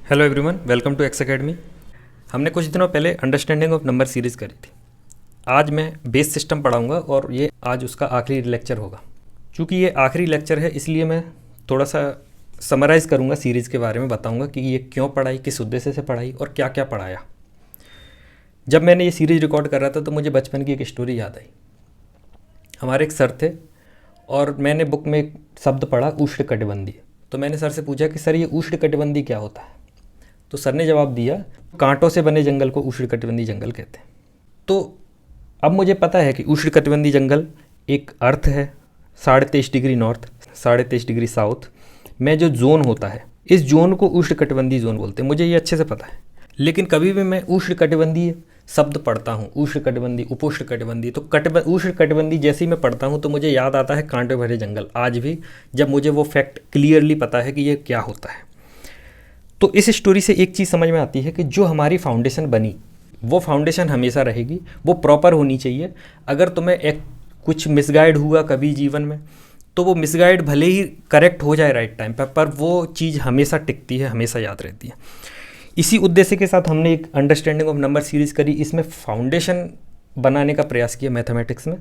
Hello everyone, welcome to X academy. हमने कुछ दिनों पहले अंडरस्टैंडिंग ऑफ नंबर सीरीज़ करी थी। आज मैं बेस सिस्टम पढ़ाऊंगा और ये आज उसका आखिरी लेक्चर होगा। चूँकि ये आखिरी लेक्चर है इसलिए मैं थोड़ा सा समराइज़ करूँगा, सीरीज़ के बारे में बताऊँगा कि ये क्यों पढ़ाई, किस उद्देश्य से पढ़ाई और क्या क्या पढ़ाया। जब मैंने ये सीरीज़ रिकॉर्ड कर रहा था तो मुझे बचपन की एक स्टोरी याद आई। हमारे एक सर थे और मैंने बुक में एक शब्द पढ़ा, उष्णकटिबंधीय। तो मैंने सर से पूछा कि सर ये उष्णकटिबंधीय क्या होता है। तो सर ने जवाब दिया, कांटों से बने जंगल को उष्णकटिबंधीय जंगल कहते हैं। तो अब मुझे पता है कि उष्णकटिबंधीय जंगल एक अर्थ है 23.5 डिग्री नॉर्थ, 23.5 डिग्री साउथ में जो जोन होता है, इस जोन को उष्णकटिबंधीय जोन बोलते हैं। मुझे ये अच्छे से पता है। लेकिन कभी भी मैं उष्णकटिबंधीय शब्द पढ़ता हूँ, उष्णकटिबंधीय, उपोष्णकटिबंधीय, तो उष्णकटिबंधीय जैसे ही मैं पढ़ता हूँ तो मुझे याद आता है कांटे भरे जंगल। आज भी जब मुझे वो फैक्ट क्लियरली पता है कि ये क्या होता है। तो इस स्टोरी से एक चीज़ समझ में आती है कि जो हमारी फाउंडेशन बनी वो फाउंडेशन हमेशा रहेगी, वो प्रॉपर होनी चाहिए। अगर तुम्हें एक कुछ मिसगाइड हुआ कभी जीवन में तो वो मिसगाइड भले ही करेक्ट हो जाए राइट टाइम पर वो चीज़ हमेशा टिकती है, हमेशा याद रहती है। इसी उद्देश्य के साथ हमने एक अंडरस्टैंडिंग ऑफ नंबर सीरीज़ करी। इसमें फाउंडेशन बनाने का प्रयास किया मैथमेटिक्स में।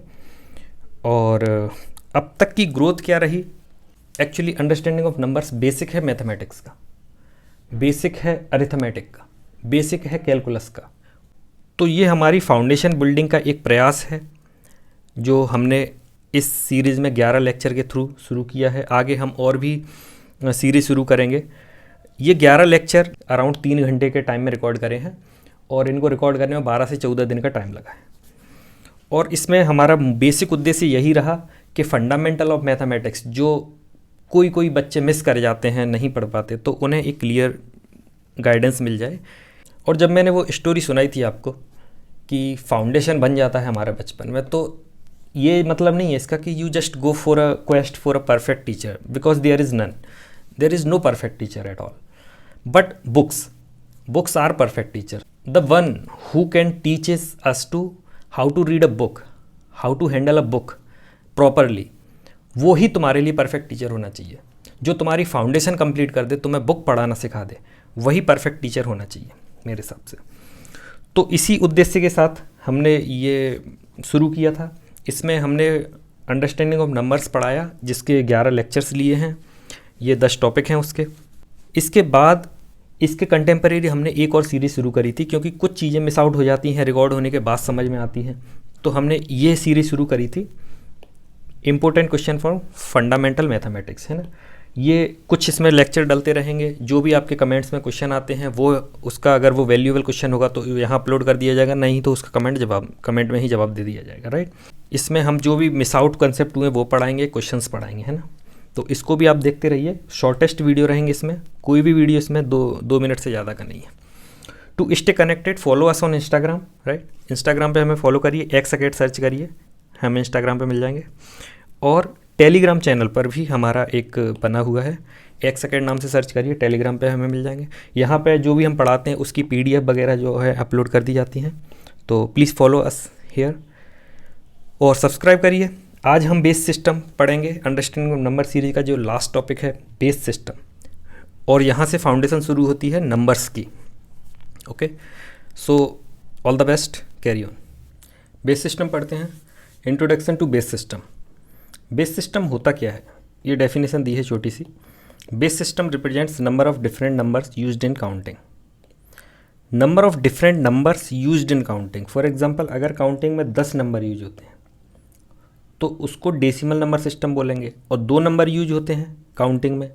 और अब तक की ग्रोथ क्या रही? Actually understanding of numbers basic है मैथमेटिक्स का, बेसिक है अरिथमेटिक का, बेसिक है कैलकुलस का। तो ये हमारी फाउंडेशन बिल्डिंग का एक प्रयास है जो हमने इस सीरीज़ में 11 लेक्चर के थ्रू शुरू किया है। आगे हम और भी सीरीज़ शुरू करेंगे। ये 11 लेक्चर अराउंड 3 घंटे के टाइम में रिकॉर्ड करे हैं और इनको रिकॉर्ड करने में 12 से 14 दिन का टाइम लगा है। और इसमें हमारा बेसिक उद्देश्य यही रहा कि फंडामेंटल ऑफ मैथमेटिक्स जो कोई बच्चे मिस कर जाते हैं, नहीं पढ़ पाते, तो उन्हें एक क्लियर गाइडेंस मिल जाए। और जब मैंने वो स्टोरी सुनाई थी आपको कि फाउंडेशन बन जाता है हमारे बचपन में, तो ये मतलब नहीं है इसका कि you just go for a quest for a perfect teacher, because there is no perfect teacher at all. But books are perfect teacher. The one who can teaches us to how to read a book, how to handle a book properly, वो ही तुम्हारे लिए perfect teacher होना चाहिए। जो तुम्हारी foundation complete कर दे, तुम्हें बुक पढ़ाना सिखा दे, वही परफेक्ट टीचर होना चाहिए मेरे हिसाब से। तो इसी उद्देश्य के साथ हमने ये शुरू किया था। इसमें हमने अंडरस्टैंडिंग ऑफ नंबर्स पढ़ाया जिसके 11 लेक्चर्स लिए हैं। ये 10 टॉपिक हैं उसके। इसके बाद इसके कंटेम्परेरी हमने एक और सीरीज़ शुरू करी थी, क्योंकि कुछ चीज़ें मिस आउट हो जाती हैं, रिकॉर्ड होने के बाद समझ में आती हैं। तो हमने ये सीरीज़ शुरू करी थी, important question for fundamental mathematics, है ना। ये कुछ इसमें लेक्चर डलते रहेंगे। जो भी आपके कमेंट्स में क्वेश्चन आते हैं वो उसका अगर वो वैल्यूएबल क्वेश्चन होगा तो यहाँ अपलोड कर दिया जाएगा, नहीं तो उसका कमेंट में ही जवाब दे दिया जाएगा, राइट। इसमें हम जो भी मिस आउट कंसेप्ट हुए वो पढ़ाएंगे, क्वेश्चंस पढ़ाएंगे, है ना। तो इसको भी आप देखते रहिए। शॉर्टेस्ट वीडियो रहेंगे इसमें, कोई भी वीडियो इसमें 2 मिनट से ज़्यादा का नहीं है। To stay connected follow us on Instagram, right. Instagram पे हमें फॉलो करिए, एक्स एकेड सर्च करिए, हमें इंस्टाग्राम पे मिल जाएंगे। और टेलीग्राम चैनल पर भी हमारा एक बना हुआ है, एक्स एकेड नाम से सर्च करिए, टेलीग्राम पे हमें मिल जाएंगे। यहाँ पे जो भी हम पढ़ाते हैं उसकी PDF वगैरह जो है अपलोड कर दी जाती हैं। तो प्लीज़ फॉलो अस हियर और सब्सक्राइब करिए। आज हम बेस सिस्टम पढ़ेंगे, अंडरस्टैंडिंग ऑफ नंबर सीरीज का जो लास्ट टॉपिक है बेस सिस्टम, और यहाँ से फाउंडेशन शुरू होती है नंबर्स की। Okay, so all the best, carry on. Base system पढ़ते हैं। Introduction to base system. Base system होता क्या है, ये डेफिनेशन दी है छोटी सी। Base system represents number of different numbers used in counting. Number of different numbers used in counting. For example, अगर काउंटिंग में 10 नंबर यूज होते हैं तो उसको डेसिमल नंबर सिस्टम बोलेंगे, और 2 नंबर यूज होते हैं काउंटिंग में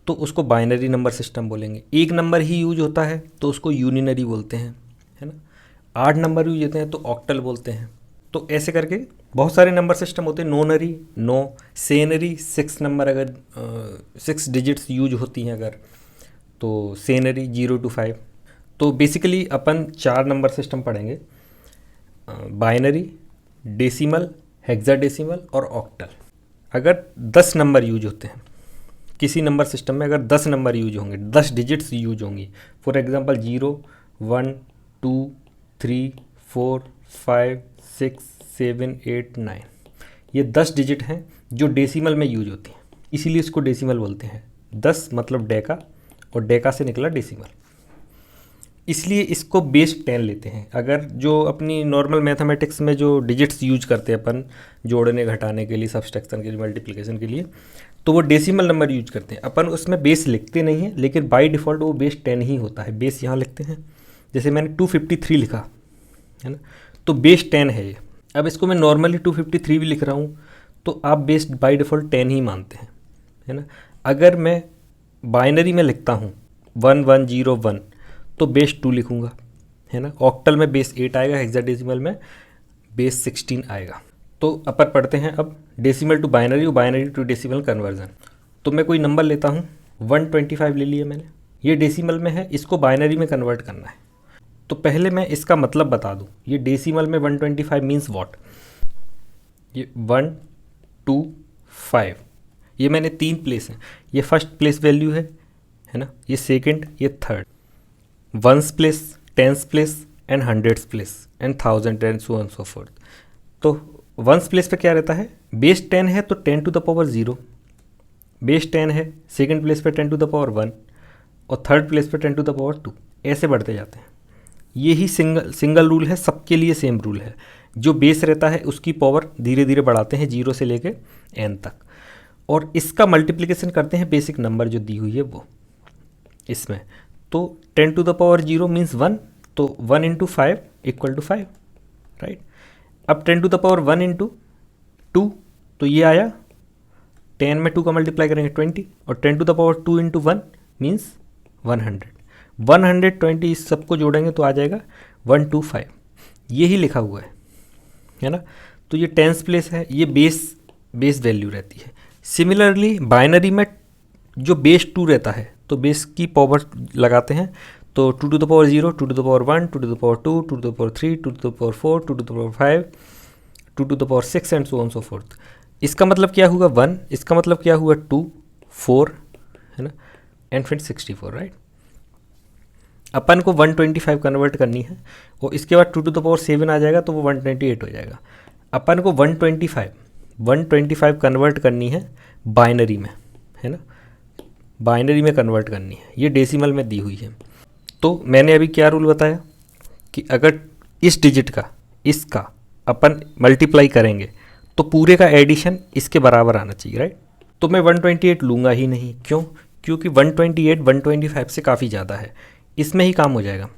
तो उसको बाइनरी नंबर सिस्टम बोलेंगे। 1 नंबर ही यूज होता है तो उसको यूनिनरी बोलते हैं, है ना। 8 नंबर यूज होते हैं तो ऑक्टल बोलते हैं। तो ऐसे करके बहुत सारे नंबर सिस्टम होते हैं। नोनरी, नो, सेनरी, 6 नंबर अगर 6 डिजिट्स यूज होती हैं अगर, तो सेनरी 0 to 5। तो बेसिकली अपन 4 नंबर सिस्टम पढ़ेंगे, बाइनरी, डेसिमल, हेक्साडेसिमल और ऑक्टल। अगर 10 नंबर यूज होते हैं किसी नंबर सिस्टम में, अगर 10 नंबर यूज होंगे, 10 डिजिट्स यूज होंगी, फॉर एग्जांपल 0, 1, 2, 3, 4, 5, 6, 7, 8, 9, ये 10 डिजिट हैं जो डेसिमल में यूज होती हैं, इसीलिए इसको डेसिमल बोलते हैं। 10 मतलब डेका और डेका से निकला डेसिमल, इसलिए इसको बेस 10 लेते हैं। अगर जो अपनी नॉर्मल मैथमेटिक्स में जो डिजिट्स यूज करते हैं अपन जोड़ने घटाने के लिए, सब्सट्रैक्शन के लिए, मल्टीप्लिकेशन के लिए, तो वो डेसिमल नंबर यूज करते हैं। अपन उसमें बेस लिखते नहीं हैं, लेकिन बाय डिफ़ॉल्ट वो बेस 10 ही होता है। बेस यहाँ लिखते हैं, जैसे मैंने 253 लिखा है ना, तो बेस 10 है ये। अब इसको मैं नॉर्मली 253 भी लिख रहा हूँ, तो आप बेस बाय डिफ़ॉल्ट 10 ही मानते हैं, है ना। अगर मैं बाइनरी में लिखता हूँ 1101, तो बेस 2 लिखूँगा, है ना। ऑक्टल में बेस 8 आएगा, हेक्साडेसिमल में बेस 16 आएगा। तो अपन पढ़ते हैं अब डेसिमल टू बाइनरी और बाइनरी टू डेसिमल कन्वर्जन। तो मैं कोई नंबर लेता हूँ, 125 ले लिया मैंने, ये डेसिमल में है, इसको बाइनरी में कन्वर्ट करना है। तो पहले मैं इसका मतलब बता दूँ, ये डेसिमल में 125 मीन्स व्हाट। ये 125, ये मैंने 3 प्लेस हैं, ये फर्स्ट प्लेस वैल्यू है ना, ये सेकंड, ये third, ones place, tens place and hundreds place and thousand and so on so fourth. तो वंस प्लेस पे क्या रहता है, बेस 10 है तो 10 टू द पावर 0, बेस 10 है, सेकंड प्लेस पे 10 टू द पावर 1 और थर्ड प्लेस पे 10 टू द पावर 2, ऐसे बढ़ते जाते हैं। यही सिंगल रूल है, सबके लिए सेम रूल है। जो बेस रहता है उसकी पावर धीरे धीरे बढ़ाते हैं 0 से लेके n तक, और इसका मल्टीप्लिकेशन करते हैं बेसिक नंबर जो दी हुई है वो इसमें। तो 10 टू द पावर 0 मीन्स 1, तो 1 इंटू 5 इक्वल टू 5, राइट। अब 10 टू द पावर 1 इंटू 2, तो ये आया 10 में 2 का मल्टीप्लाई करेंगे 20, और 10 to the power 2 into 1 means 100, 120, इस सबको जोड़ेंगे तो आ जाएगा 125, यही लिखा हुआ है ना। तो ये टेंस प्लेस है, ये बेस वैल्यू रहती है। सिमिलरली बाइनरी में जो बेस 2 रहता है, तो बेस की पावर लगाते हैं, तो 2 to the power 0, 2 to the power 1, 2 to the power 2, 2 to the power 3, 2 to the power 4, 2 to the power 5, 2 to the power 6 and so on so forth. इसका मतलब क्या हुआ 1, इसका मतलब क्या हुआ 2, 4, है ना, एंड फिर 64, राइट। अपन को 125 कन्वर्ट करनी है, और इसके बाद 2 टू द पावर 7 आ जाएगा तो वो 128 हो जाएगा। अपन को 125 कन्वर्ट करनी है बाइनरी में, है ना, बाइनरी में कन्वर्ट करनी है, ये डेसिमल में दी हुई है। तो मैंने अभी क्या रूल बताया कि अगर इस डिजिट का इसका अपन मल्टीप्लाई करेंगे तो पूरे का एडिशन इसके बराबर आना चाहिए, राइट। तो मैं 128 लूँगा ही नहीं, क्यों? क्योंकि 128 125 से काफ़ी ज़्यादा है, इसमें ही काम हो जाएगा।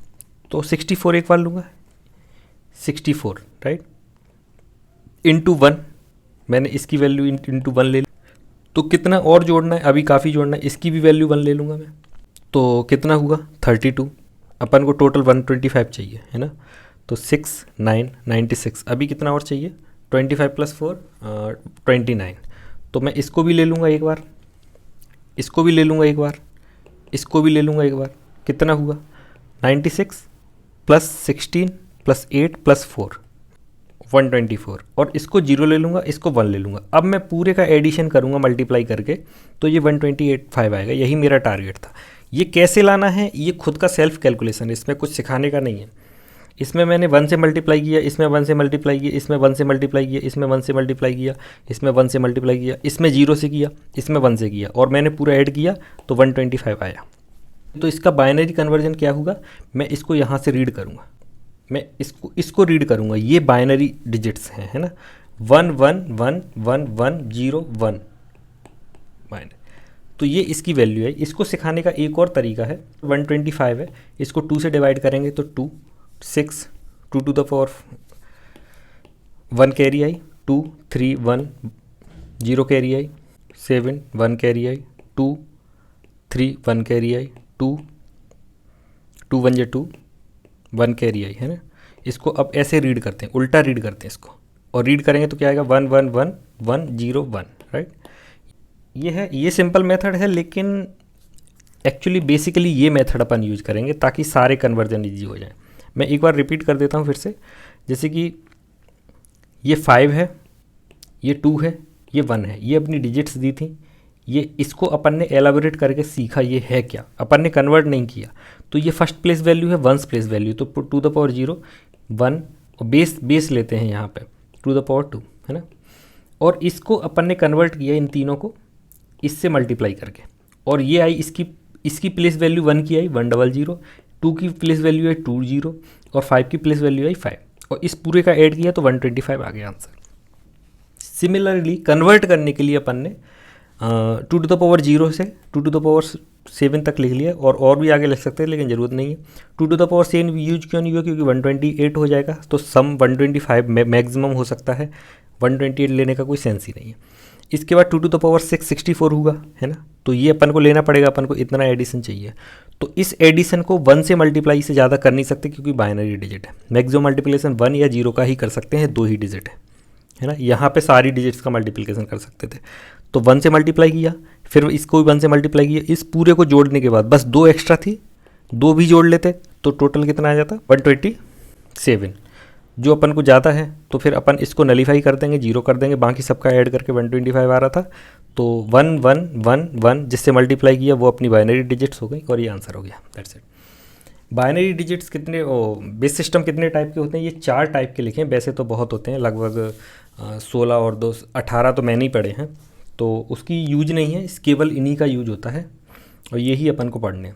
तो 64 एक बार लूँगा, 64, राइट, इंटू 1, मैंने इसकी वैल्यू इंटू 1 ले ली। तो कितना और जोड़ना है, अभी काफ़ी जोड़ना है, इसकी भी वैल्यू 1 ले लूँगा मैं, तो कितना हुआ 32। अपन को टोटल 125 चाहिए, है ना। तो 6 9 96, अभी कितना और चाहिए, 25 प्लस 4 29। तो मैं इसको भी ले लूँगा एक बार, इसको भी ले लूँगा एक बार, इसको भी ले लूँगा एक बार, कितना हुआ 96 प्लस 16 प्लस 8 प्लस 4 124, और इसको 0 ले लूँगा, इसको 1 ले लूँगा। अब मैं पूरे का एडिशन करूँगा मल्टीप्लाई करके, तो ये 128.5 आएगा, यही मेरा टारगेट था। ये कैसे लाना है, ये खुद का सेल्फ कैलकुलेशन, इसमें कुछ सिखाने का नहीं है। इसमें मैंने 1 से मल्टीप्लाई किया, इसमें 1 से मल्टीप्लाई किया, इसमें 1 से मल्टीप्लाई किया, इसमें 1 से मल्टीप्लाई किया, इसमें 1 से मल्टीप्लाई किया, इसमें 0 से किया, इसमें 1 से किया, और मैंने पूरा ऐड किया तो 125 आया। तो इसका बाइनरी कन्वर्जन क्या होगा, मैं इसको यहाँ से रीड करूँगा, मैं इसको रीड करूँगा, ये बाइनरी डिजिट्स हैं, है ना, 1 1 1 1 1 0 1 बाइनरी। तो ये इसकी वैल्यू है। इसको सिखाने का एक और तरीका है, 125 है, इसको 2 से डिवाइड करेंगे तो 2 6 2 टू द पावर 1 कैरी आई, 2 3 1 0 कैरी आई, 7 1 कैरी आई, 2 3 1 कैरी आई, 2 2 1 2 1 कैरी आई, है ना। इसको अब ऐसे रीड करते हैं, उल्टा रीड करते हैं इसको, और रीड करेंगे तो क्या आएगा 1 1 1 1 0 1, राइट। ये है, ये सिंपल मेथड है, लेकिन एक्चुअली बेसिकली ये मेथड अपन यूज करेंगे ताकि सारे कन्वर्जन ईजी हो जाए। मैं एक बार रिपीट कर देता हूँ फिर से, जैसे कि ये 5 है, ये 2 है, ये 1 है, ये अपनी डिजिट्स दी थी, ये इसको अपन ने एलाबोरेट करके सीखा ये है क्या, अपन ने कन्वर्ट नहीं किया। तो ये फर्स्ट प्लेस वैल्यू है, वंस प्लेस वैल्यू, तो 2 द पावर 0 1, और बेस लेते हैं यहाँ पे 2 द पावर 2, है ना। और इसको अपन ने कन्वर्ट किया इन तीनों को इससे मल्टीप्लाई करके, और ये आई इसकी प्लेस वैल्यू 1 की आई 100, 2 की प्लेस वैल्यू आई 20 और 5 की प्लेस वैल्यू आई 5 और इस पूरे का ऐड किया तो 125 आ गया आंसर। सिमिलरली कन्वर्ट करने के लिए अपन ने 2⁻0 से 2⁻7 तक लिख लिया और भी आगे लिख सकते हैं लेकिन ज़रूरत नहीं है। 2⁻7 यूज क्यों नहीं हुआ, क्योंकि 128 हो जाएगा तो सम 125 मैक्सिमम हो सकता है, 128 लेने का कोई सेंस ही नहीं है। इसके बाद 2⁻6 64 होगा, है ना, तो ये अपन को लेना पड़ेगा, अपन को इतना एडिशन चाहिए। तो इस एडिशन को 1 से मल्टीप्लाई से ज़्यादा कर नहीं सकते क्योंकि बाइनरी डिजिट है। मैक्सिमम मल्टीप्लिकेशन 1 या 0 का ही कर सकते हैं, 2 ही डिजिट है ना। यहाँ पे सारी डिजिट्स का मल्टीप्लिकेशन कर सकते थे, तो 1 से मल्टीप्लाई किया, फिर इसको भी 1 से मल्टीप्लाई किया। इस पूरे को जोड़ने के बाद बस 2 एक्स्ट्रा थी, 2 भी जोड़ लेते तो टोटल कितना आ जाता 127। जो अपन को ज़्यादा है तो फिर अपन इसको नलीफाई कर देंगे, 0 कर देंगे, बाकी सबका ऐड करके 125 आ रहा था। तो 1 1 1 1 जिससे मल्टीप्लाई किया वो अपनी बाइनरी डिजिट्स हो गई और ये आंसर हो गया। That's it. बाइनरी डिजिट्स कितने, बेस सिस्टम कितने टाइप के होते हैं? ये 4 टाइप के लिखे हैं, वैसे तो बहुत होते हैं, लगभग 16 और 2 18 तो मैंने ही पढ़े हैं, तो उसकी यूज नहीं है, इस केवल इन्हीं का यूज होता है और यही अपन को पढ़ने।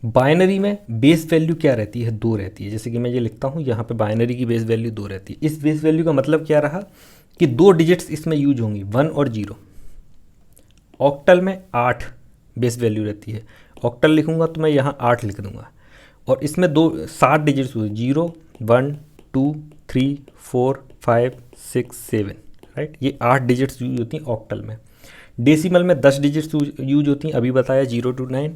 बाइनरी में बेस वैल्यू क्या रहती है? 2 रहती है। जैसे कि मैं ये लिखता हूँ यहाँ पे बाइनरी की बेस वैल्यू 2 रहती है। इस बेस वैल्यू का मतलब क्या रहा कि 2 डिजिट्स इसमें यूज होंगी, 1 और 0। ऑक्टल में 8 बेस वैल्यू रहती है, ऑक्टल लिखूंगा तो मैं यहाँ 8 लिख दूंगा और इसमें 7 डिजिट्स हुए, 0 1 2 3 4 5 6 7, राइट। ये 8 डिजिट्स यूज होती हैं ऑक्टल में। डेसिमल में 10 डिजिट्स यूज होती हैं, अभी बताया 0 to 9।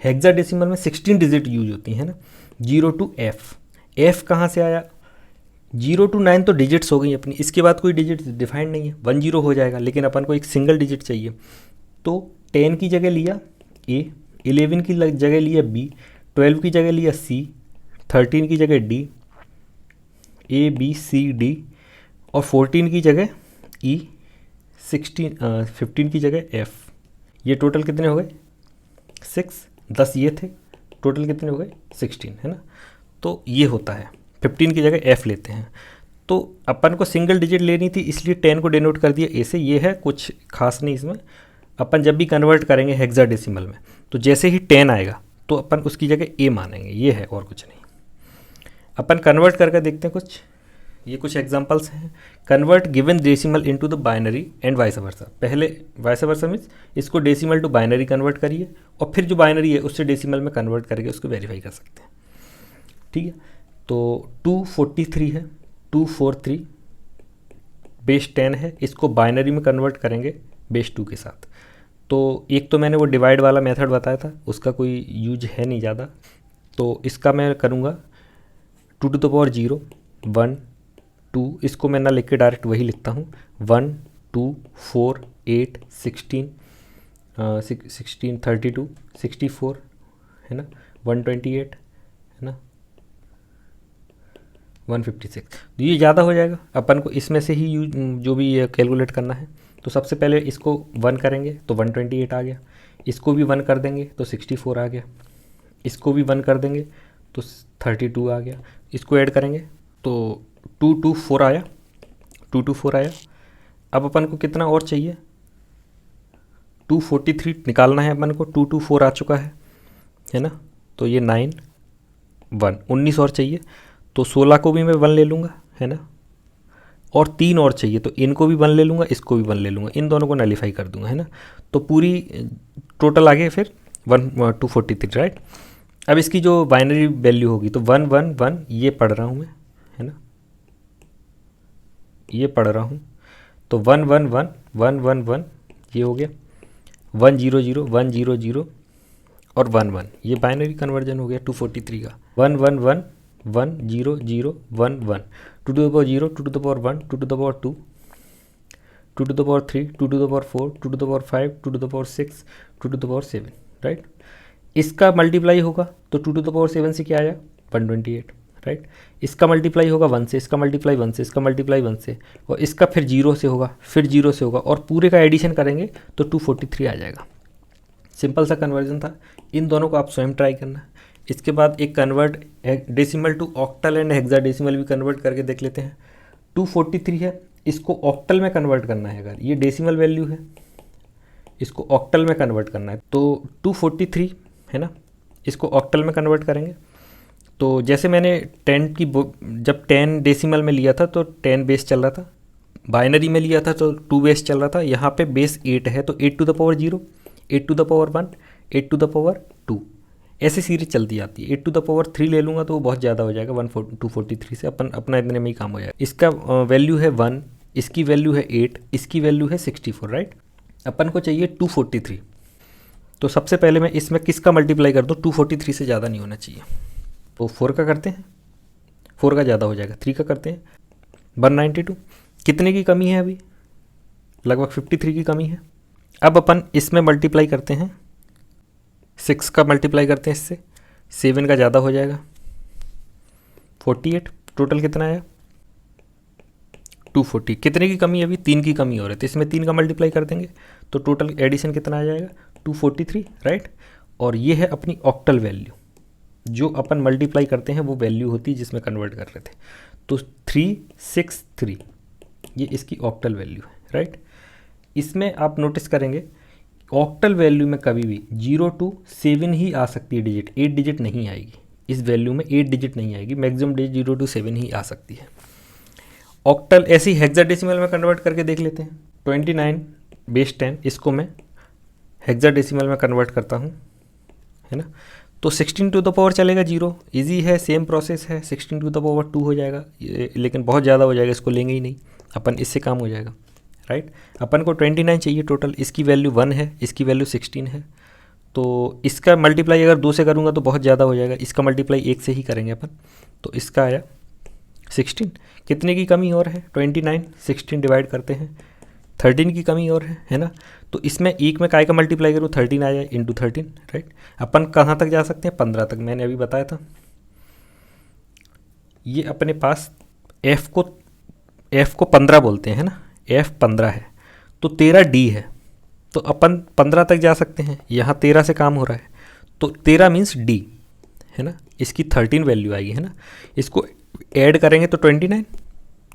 हेक्साडेसिमल में 16 डिजिट यूज होती हैं ना, 0 to F। F कहाँ से आया? 0 to 9 तो डिजिट्स हो गई अपनी, इसके बाद कोई डिजिट डिफाइंड नहीं है, 1 0 हो जाएगा, लेकिन अपन को एक सिंगल डिजिट चाहिए। तो 10 की जगह लिया A, 11 की जगह लिया B, 12 की जगह लिया C, 13 की जगह D, A B C D और 14 की जगह E, 15 की जगह F। ये टोटल कितने हो गए? 6। 10 ये थे, टोटल कितने हो गए? 16, है ना। तो ये होता है, 15 की जगह F लेते हैं। तो अपन को सिंगल डिजिट लेनी थी इसलिए 10 को डिनोट कर दिया A से। ये है, कुछ खास नहीं इसमें। अपन जब भी कन्वर्ट करेंगे हेक्साडेसिमल में तो जैसे ही 10 आएगा तो अपन उसकी जगह A मानेंगे, ये है और कुछ नहीं। अपन कन्वर्ट करके देखते हैं कुछ, ये कुछ एग्जांपल्स हैं। Convert given decimal into the binary and vice versa. पहले वाइस वर्सा मीन्स इसको डेसिमल टू बाइनरी कन्वर्ट करिए और फिर जो बाइनरी है उससे डेसिमल में कन्वर्ट करके उसको वेरीफाई कर सकते हैं, ठीक है। तो 243 है, 243 बेस 10 है, इसको बाइनरी में कन्वर्ट करेंगे बेस 2 के साथ। तो एक तो मैंने वो डिवाइड वाला मेथड बताया था, उसका कोई यूज है नहीं ज़्यादा, तो इसका मैं करूँगा 2⁻0 1 2, इसको मैं ना लिख के डायरेक्ट वही लिखता हूँ, 1 2 4 8 16 16 32 64, है ना, 128, है ना, 156। तो ये ज़्यादा हो जाएगा, अपन को इसमें से ही यूज जो भी ये कैलकुलेट करना है। तो सबसे पहले इसको 1 करेंगे तो 128 आ गया, इसको भी 1 कर देंगे तो 64 आ गया, इसको भी 1 कर देंगे तो 32 आ गया, इसको ऐड करेंगे तो 224 आया, 224 आया। अब अपन को कितना और चाहिए? 243 निकालना है अपन को, 224 आ चुका है ना। तो ये 9 1 19 और चाहिए, तो 16 को भी मैं 1 ले लूँगा, है ना, और 3 और चाहिए तो इनको भी 1 ले लूँगा, इसको भी 1 ले लूँगा, इन दोनों को नलीफाई कर दूँगा, है ना। तो पूरी टोटल आ गए फिर 243, राइट। अब इसकी जो बाइनरी वैल्यू होगी तो 1 1 1 ये पढ़ रहा हूँ मैं, है ना, ये पढ़ रहा हूँ, तो 1 1 1 1 1 1 ये हो गया, 1 0 0 1 0 0 और 1 1, ये बाइनरी कन्वर्जन हो गया 243 का। 1 1 1 1 0 0 1 1, 2⁻0 2⁻1 2⁻2 2⁻3 2⁻4 2⁻5 2⁻6 2⁻7, राइट। इसका मल्टीप्लाई होगा तो 2⁻7 से क्या आया? 128, राइट। इसका मल्टीप्लाई होगा 1 से, इसका मल्टीप्लाई 1 से, इसका मल्टीप्लाई 1 से, और इसका फिर 0 से होगा, फिर 0 से होगा, और पूरे का एडिशन करेंगे तो 243 आ जाएगा। सिंपल सा कन्वर्जन था, इन दोनों को आप स्वयं ट्राई करना। इसके बाद एक convert decimal to octal and hexadecimal भी कन्वर्ट करके देख लेते हैं। 243 है, इसको ऑक्टल में कन्वर्ट करना है। अगर ये डेसिमल वैल्यू है, इसको ऑक्टल में कन्वर्ट करना है। तो 243 है ना, इसको ऑक्टल में कन्वर्ट करेंगे। तो जैसे मैंने 10 की जब 10 डेसिमल में लिया था तो 10 बेस चल रहा था, बाइनरी में लिया था तो 2 बेस चल रहा था। यहाँ पे बेस 8 है तो 8 to the power 0, 8 to the power 1, 8 to the power 2, ऐसे सीरीज चलती जाती है। 8 टू द पावर 3 ले लूँगा तो वो बहुत ज़्यादा हो जाएगा, 243 से अपना इतने में ही काम हो जाएगा। इसका वैल्यू है 1, इसकी वैल्यू है 8, इसकी वैल्यू है 64, राइट। अपन को चाहिए 243। तो सबसे पहले मैं इसमें किसका मल्टीप्लाई कर दूँ, 243 से ज़्यादा नहीं होना चाहिए। तो 4 का करते हैं, 4 का ज़्यादा हो जाएगा। 3 का करते हैं, 192। कितने की कमी है अभी, लगभग 53 की कमी है। अब अपन इसमें मल्टीप्लाई करते हैं, 6 का मल्टीप्लाई करते हैं इससे, 7 का ज़्यादा हो जाएगा, 48। टोटल कितना आया, 240। कितने की कमी है अभी, 3 की कमी हो रही है, तो इसमें 3 का मल्टीप्लाई कर देंगे तो टोटल एडिशन कितना आ जाएगा, 243, राइट। और ये है अपनी ऑक्टल वैल्यू, जो अपन मल्टीप्लाई करते हैं वो वैल्यू होती है जिसमें कन्वर्ट कर रहे थे। तो 363 ये इसकी ऑक्टल वैल्यू है, राइट। इसमें आप नोटिस करेंगे ऑक्टल वैल्यू में कभी भी 0 to 7 ही आ सकती है डिजिट, 8 डिजिट नहीं आएगी। इस वैल्यू में 8 डिजिट नहीं आएगी, मैक्सिमम डिजिट 0 to 7 ही आ सकती है। ऑक्टल ऐसी हेक्साडेसिमल में कन्वर्ट करके देख लेते हैं। 29 बेस 10, इसको मैं हेक्साडेसिमल में कन्वर्ट करता हूँ, है ना। तो 16 टू द पावर चलेगा 0, इजी है, सेम प्रोसेस है। 16 टू द पावर 2 हो जाएगा, लेकिन बहुत ज़्यादा हो जाएगा, इसको लेंगे ही नहीं अपन, इससे काम हो जाएगा, राइट। अपन को 29 चाहिए टोटल, इसकी वैल्यू 1 है, इसकी वैल्यू 16 है। तो इसका मल्टीप्लाई अगर 2 से करूँगा तो बहुत ज़्यादा हो जाएगा, इसका मल्टीप्लाई 1 से ही करेंगे अपन। तो इसका आया 16। कितने की कमी और है, 29, 16 डिवाइड करते हैं, 13 की कमी और है ना। तो इसमें एक में काय का मल्टीप्लाई करूँ, 13 आ जाए इंटू 13, राइट। अपन कहाँ तक जा सकते हैं, 15 तक, मैंने अभी बताया था। ये अपने पास f को 15 बोलते हैं ना, f 15 है तो 13 d है, तो अपन 15 तक जा सकते हैं। यहाँ 13 से काम हो रहा है तो 13 मीन्स d है ना, इसकी 13 वैल्यू आएगी, है ना। इसको ऐड करेंगे तो 29,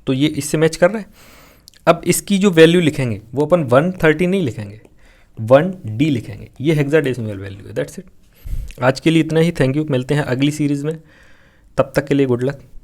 तो ये इससे मैच कर रहा है। अब इसकी जो वैल्यू लिखेंगे वो अपन 130 नहीं लिखेंगे, 1d लिखेंगे। ये हेक्साडेसिमल वैल्यू है, दैट्स इट। आज के लिए इतना ही, थैंक यू। मिलते हैं अगली सीरीज़ में, तब तक के लिए गुड लक।